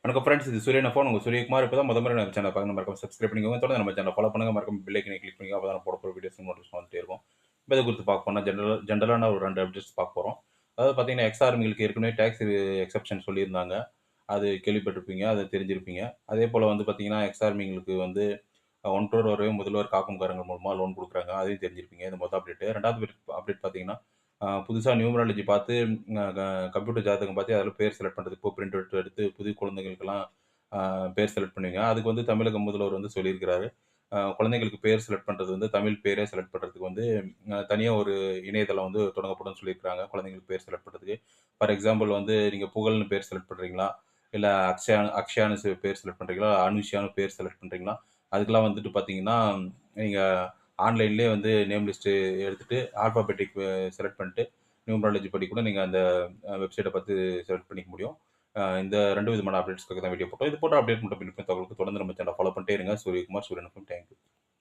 வணக்கம் ஃப்ரெண்ட்ஸ். இது சூரியன் ஃபோன். உங்க சூரியகுமார். இப்ப தான் முறை நம்ம சேனல் பார்க்க மறக்காம சப்ஸ்கிரைப் பண்ணிக்கோங்க. தொடர்ந்து நம்ம சேனல் ஃபாலோ பண்ணுங்க. மறக்காம பெல் ஐக்கனை கிளிக் பண்ணுங்க. அப்பதான் நான் போட போற வீடியோஸ் நோட்டிஃபிகேஷன் வந்துட்டே இருக்கும். இப்ப இத குறித்து பார்க்க போனா ஜெனரலான ஒரு 2 அப்டேட்ஸ் பார்க்க போறோம். அதாவது பார்த்தீங்கன்னா, எக்ஸ் ஆர்மிகளுக்கு ஏற்கனவே டாக்ஸ் எக்செப்ஷன் சொல்லியிருந்தாங்க. அது கேள்விப்பட்டிருப்பீங்க. அது தெரிஞ்சிருப்பீங்க. அதேபோல வந்து பார்த்தீங்கன்னா, எக்ஸ் ஆர்மிங்களுக்கு வந்து 1 crore வரையும் முதல்வர் காக்கும் கரங்கள் மூலமா லோன் குடுக்குறாங்க. அதையும் தெரிஞ்சிருப்பீங்க. இது மொத அப்டேட். 2வது அப்டேட் பார்த்தீங்கன்னா, புதுசா நியூமராலஜி பார்த்து அ க கம்ப்யூட்டர் ஜாதகம் பார்த்து அதில பேர் செலக்ட் பண்றதுக்கு இப்போ பிரிண்ட் அவுட் எடுத்து புது குழந்தைகளுக்கெல்லாம் அ பேர் செலக்ட் பண்ணுவீங்க. அதுக்கு வந்து தமிழக முதல்வர் வந்து சொல்லியிருக்கிறாரு. குழந்தைகளுக்கு பேர் செலக்ட் பண்றது வந்து தமிழ் பேரே செலக்ட் பண்றதுக்கு வந்து தனியா ஒரு இணையதளம் வந்து தொடங்கப்படும்னு சொல்லியிருக்காங்க. குழந்தைங்களுக்கு பேர் செலக்ட் பண்றதுக்கு. ஃபார் எக்ஸாம்பிள் வந்து நீங்க புகழ்னு பேர் செலக்ட் பண்றீங்களா? இல்ல அக்ஷயான்னு பேர் செலக்ட் பண்றீங்களா? அனுஷியான்னு பேர் செலக்ட் பண்றீங்களா? அதுக்கெல்லாம் வந்துட்டு பார்த்தீங்கன்னா, நீங்க ஆன்லைன்லேயே வந்து நேம் லிஸ்ட் எடுத்துட்டு ஆல்பாபெட்டிக் செலக்ட் பண்ணிட்டு நியூமராலஜி படி கூட நீங்க அந்த வெப்சைட்ட பார்த்து செலக்ட் பண்ணிக்க முடியும். இந்த 2 விதமான அப்டேட்ஸ்க்காக தான் வீடியோ போட்டோம். இது போன்ற அப்டேட் மட்டும் பின் தகவலுக்கு தொடர்ந்து நம்ம சேனல ஃபாலோ பண்ணிட்டே இருங்க. சூரியகுமார், சூரியன் எஃப்எம். Thank you.